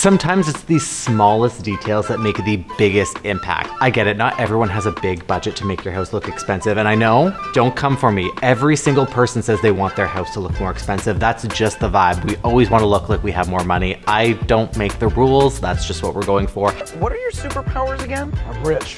Sometimes it's the smallest details that make the biggest impact. I get it, not everyone has a big budget to make your house look expensive, and I know, don't come for me. Every single person says they want their house to look more expensive. That's just the vibe. We always want to look like we have more money. I don't make the rules, that's just what we're going for. What are your superpowers again? I'm rich.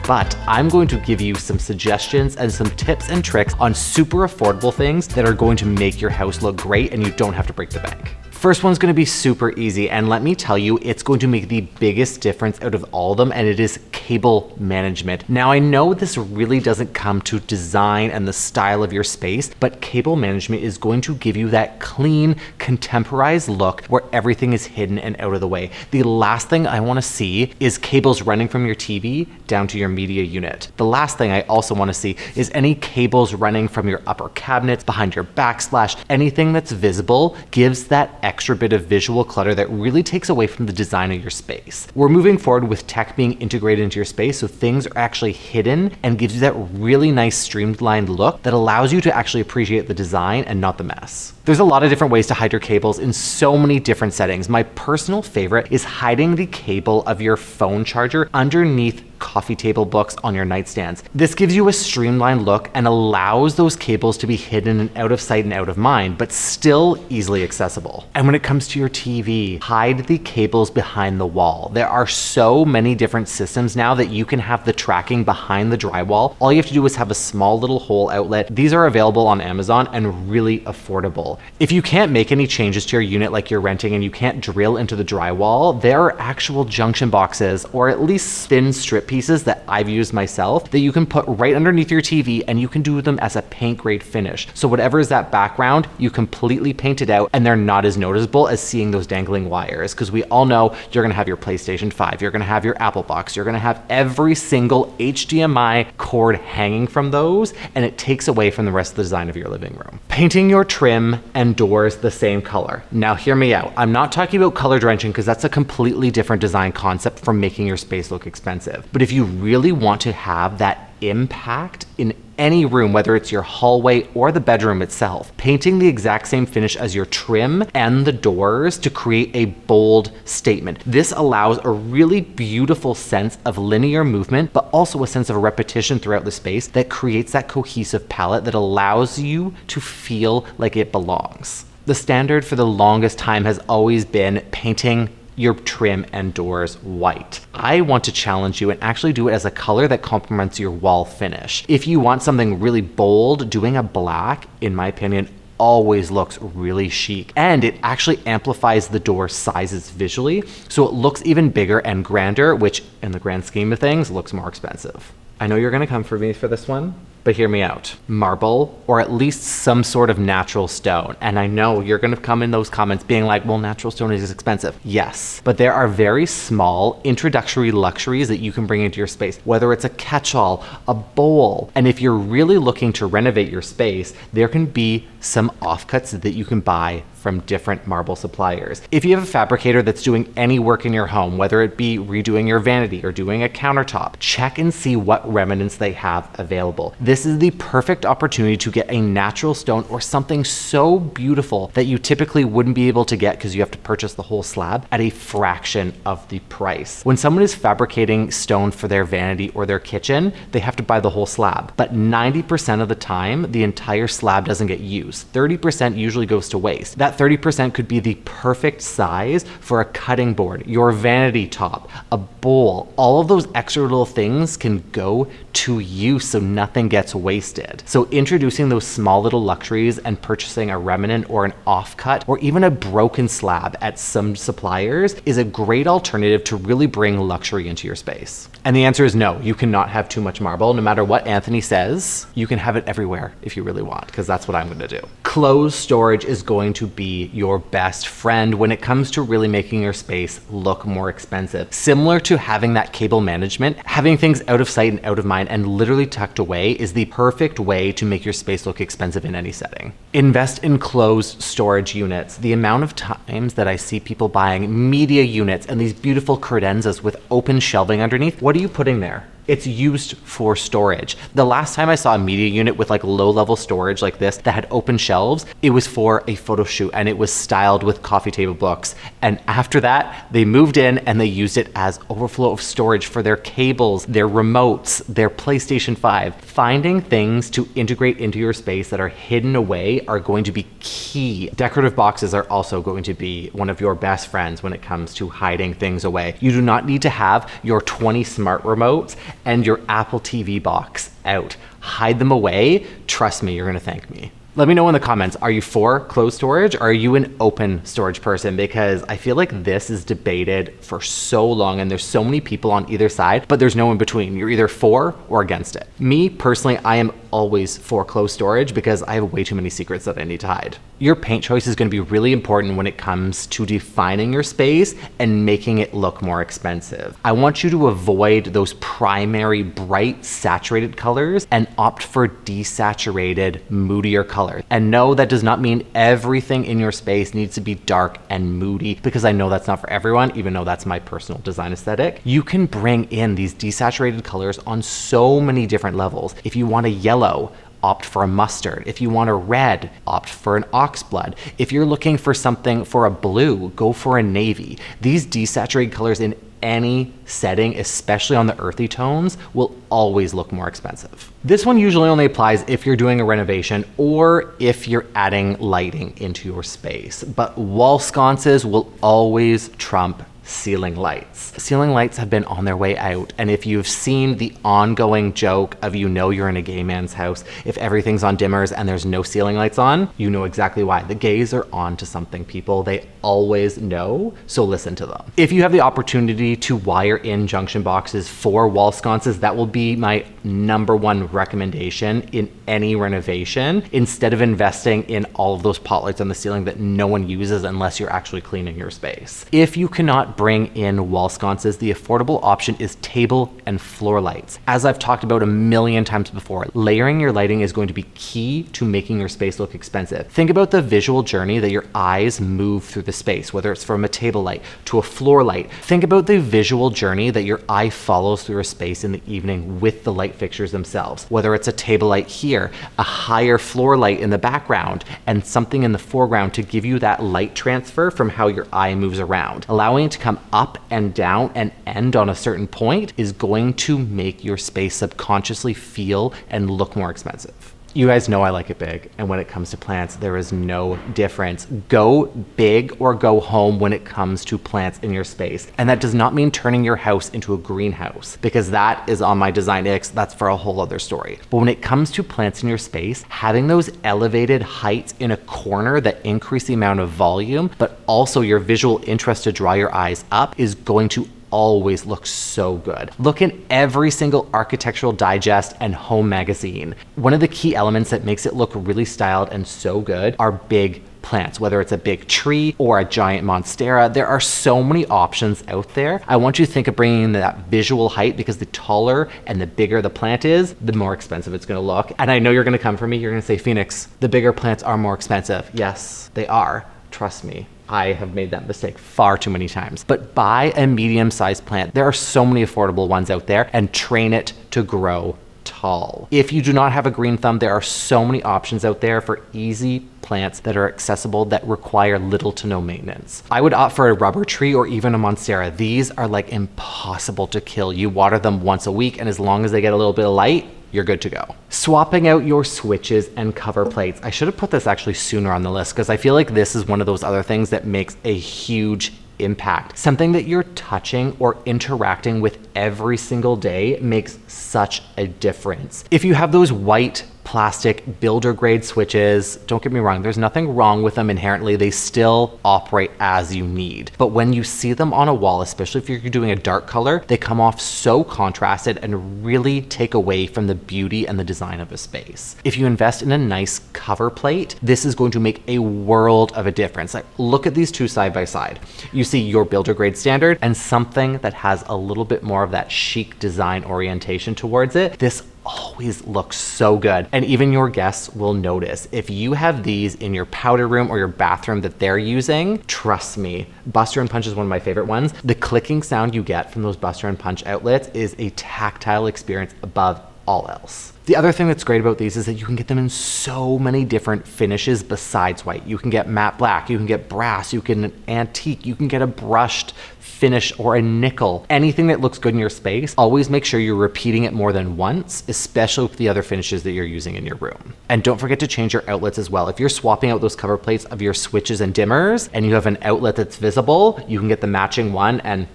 But I'm going to give you some suggestions and some tips and tricks on super affordable things that are going to make your house look great and you don't have to break the bank. First one's gonna be super easy, and let me tell you, it's going to make the biggest difference out of all of them, and it is cable management. Now, I know this really doesn't come to design and the style of your space, but cable management is going to give you that clean, contemporized look where everything is hidden and out of the way. The last thing I wanna see is cables running from your TV down to your media unit. The last thing I also wanna see is any cables running from your upper cabinets, behind your backsplash. Anything that's visible gives that extra bit of visual clutter that really takes away from the design of your space. We're moving forward with tech being integrated into your space, so things are actually hidden and gives you that really nice streamlined look that allows you to actually appreciate the design and not the mess. There's a lot of different ways to hide your cables in so many different settings. My personal favorite is hiding the cable of your phone charger underneath coffee table books on your nightstands. This gives you a streamlined look and allows those cables to be hidden and out of sight and out of mind, but still easily accessible. And when it comes to your TV, hide the cables behind the wall. There are so many different systems now that you can have the tracking behind the drywall. All you have to do is have a small little hole outlet. These are available on Amazon and really affordable. If you can't make any changes to your unit like you're renting and you can't drill into the drywall, there are actual junction boxes, or at least thin strip pieces that I've used myself, that you can put right underneath your TV, and you can do them as a paint grade finish. So whatever is that background, you completely paint it out and they're not as noticeable as seeing those dangling wires, because we all know you're gonna have your PlayStation 5, you're gonna have your Apple box, you're gonna have every single HDMI cord hanging from those, and it takes away from the rest of the design of your living room. Painting your trim and doors the same color. Now hear me out. I'm not talking about color drenching because that's a completely different design concept from making your space look expensive. But if you really want to have that impact in any room, whether it's your hallway or the bedroom itself, painting the exact same finish as your trim and the doors to create a bold statement. This allows a really beautiful sense of linear movement, but also a sense of repetition throughout the space that creates that cohesive palette that allows you to feel like it belongs. The standard for the longest time has always been painting your trim and doors white. I want to challenge you and actually do it as a color that complements your wall finish. If you want something really bold, doing a black, in my opinion, always looks really chic, and it actually amplifies the door sizes visually, so it looks even bigger and grander, which in the grand scheme of things looks more expensive. I know you're gonna come for me for this one, but hear me out. Marble, or at least some sort of natural stone. And I know you're gonna come in those comments being like, well, natural stone is expensive. Yes, but there are very small introductory luxuries that you can bring into your space, whether it's a catch-all, a bowl. And if you're really looking to renovate your space, there can be some offcuts that you can buy from different marble suppliers. If you have a fabricator that's doing any work in your home, whether it be redoing your vanity or doing a countertop, check and see what remnants they have available. This is the perfect opportunity to get a natural stone or something so beautiful that you typically wouldn't be able to get because you have to purchase the whole slab at a fraction of the price. When someone is fabricating stone for their vanity or their kitchen, they have to buy the whole slab. But 90% of the time, the entire slab doesn't get used. 30% usually goes to waste. That 30% could be the perfect size for a cutting board, your vanity top, a bowl. All of those extra little things can go to use so nothing gets wasted. So introducing those small little luxuries and purchasing a remnant or an offcut or even a broken slab at some suppliers is a great alternative to really bring luxury into your space. And the answer is no, you cannot have too much marble. No matter what Anthony says, you can have it everywhere if you really want, because that's what I'm gonna do. Clothes storage is going to be your best friend when it comes to really making your space look more expensive. Similar to having that cable management, having things out of sight and out of mind and literally tucked away is the perfect way to make your space look expensive in any setting. Invest in clothes storage units. The amount of times that I see people buying media units and these beautiful credenzas with open shelving underneath, what are you putting there? It's used for storage. The last time I saw a media unit with like low-level storage like this that had open shelves, it was for a photo shoot and it was styled with coffee table books. And after that, they moved in and they used it as overflow of storage for their cables, their remotes, their PlayStation 5. Finding things to integrate into your space that are hidden away are going to be key. Decorative boxes are also going to be one of your best friends when it comes to hiding things away. You do not need to have your 20 smart remotes and your Apple TV box out. Hide them away. Trust me, you're gonna thank me. Let me know in the comments, are you for closed storage or are you an open storage person? Because I feel like this is debated for so long and there's so many people on either side, but there's no in between. You're either for or against it. Me, personally, I am always for closed storage because I have way too many secrets that I need to hide. Your paint choice is going to be really important when it comes to defining your space and making it look more expensive. I want you to avoid those primary bright saturated colors and opt for desaturated, moodier colors. And no, that does not mean everything in your space needs to be dark and moody, because I know that's not for everyone, even though that's my personal design aesthetic. You can bring in these desaturated colors on so many different levels. If you want a yellow, opt for a mustard. If you want a red, opt for an oxblood. If you're looking for something for a blue, go for a navy. These desaturated colors in any setting, especially on the earthy tones, will always look more expensive. This one usually only applies if you're doing a renovation or if you're adding lighting into your space, but wall sconces will always trump ceiling lights. Ceiling lights have been on their way out, and if you've seen the ongoing joke of you're in a gay man's house if everything's on dimmers and there's no ceiling lights on, you know exactly why. The gays are on to something, people. They always know, so listen to them. If you have the opportunity to wire in junction boxes for wall sconces, that will be my #1 recommendation in any renovation, instead of investing in all of those pot lights on the ceiling that no one uses unless you're actually cleaning your space. If you cannot bring in wall sconces, the affordable option is table and floor lights. As I've talked about a million times before, layering your lighting is going to be key to making your space look expensive. Think about the visual journey that your eyes move through the space, whether it's from a table light to a floor light. Think about the visual journey that your eye follows through a space in the evening with the light fixtures themselves, whether it's a table light here, a higher floor light in the background, and something in the foreground to give you that light transfer from how your eye moves around. Allowing it to come up and down and end on a certain point is going to make your space subconsciously feel and look more expensive. You guys know I like it big, and when it comes to plants, there is no difference. Go big or go home when it comes to plants in your space. And that does not mean turning your house into a greenhouse, because that is on my Design X, that's for a whole other story. But when it comes to plants in your space, having those elevated heights in a corner that increase the amount of volume, but also your visual interest to draw your eyes up, is going to always looks so good. Look in every single Architectural Digest and Home magazine. One of the key elements that makes it look really styled and so good are big plants, whether it's a big tree or a giant monstera. There are so many options out there. I want you to think of bringing in that visual height, because the taller and the bigger the plant is, the more expensive it's going to look. And I know you're going to come for me. You're going to say, Phoenix, the bigger plants are more expensive. Yes, they are. Trust me. I have made that mistake far too many times. But buy a medium-sized plant. There are so many affordable ones out there, and train it to grow tall. If you do not have a green thumb, there are so many options out there for easy plants that are accessible that require little to no maintenance. I would opt for a rubber tree or even a monstera. These are like impossible to kill. You water them once a week, and as long as they get a little bit of light, you're good to go. Swapping out your switches and cover plates. I should have put this actually sooner on the list, because I feel like this is one of those other things that makes a huge impact. Something that you're touching or interacting with every single day makes such a difference. If you have those white plastic builder grade switches, don't get me wrong, there's nothing wrong with them inherently. They still operate as you need. But when you see them on a wall, especially if you're doing a dark color, they come off so contrasted and really take away from the beauty and the design of a space. If you invest in a nice cover plate, this is going to make a world of a difference. Like, look at these two side by side. You see your builder grade standard and something that has a little bit more of that chic design orientation towards it. This always look so good. And even your guests will notice. If you have these in your powder room or your bathroom that they're using, trust me, Buster and Punch is one of my favorite ones. The clicking sound you get from those Buster and Punch outlets is a tactile experience above all else. The other thing that's great about these is that you can get them in so many different finishes besides white. You can get matte black, you can get brass, you can antique, you can get a brushed finish or a nickel. Anything that looks good in your space, always make sure you're repeating it more than once, especially with the other finishes that you're using in your room. And don't forget to change your outlets as well. If you're swapping out those cover plates of your switches and dimmers and you have an outlet that's visible, you can get the matching one and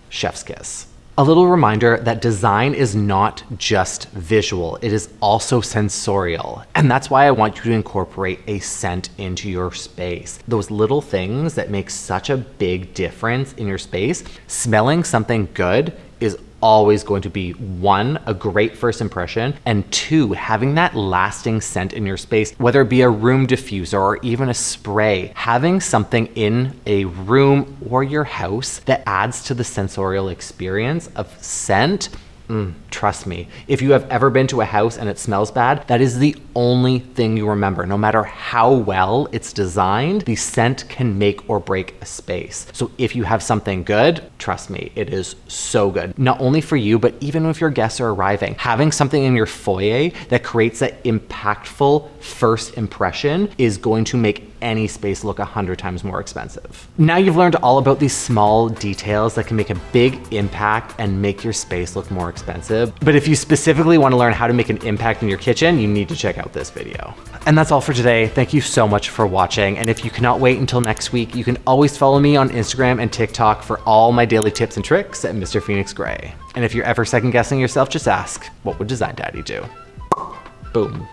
chef's kiss. A little reminder that design is not just visual, it is also sensorial. And that's why I want you to incorporate a scent into your space. Those little things that make such a big difference in your space. Smelling something good is always going to be, one, a great first impression, and two, having that lasting scent in your space, whether it be a room diffuser or even a spray. Having something in a room or your house that adds to the sensorial experience of scent, trust me, if you have ever been to a house and it smells bad, that is the only thing you remember. No matter how well it's designed, the scent can make or break a space. So if you have something good, trust me, it is so good. Not only for you, but even if your guests are arriving, having something in your foyer that creates that impactful first impression is going to make any space look 100 times more expensive. Now you've learned all about these small details that can make a big impact and make your space look more expensive. But if you specifically want to learn how to make an impact in your kitchen, you need to check out this video. And that's all for today. Thank you so much for watching. And if you cannot wait until next week, you can always follow me on Instagram and TikTok for all my daily tips and tricks at Mr. Phoenix Gray. And if you're ever second guessing yourself, just ask, what would Design Daddy do? Boom.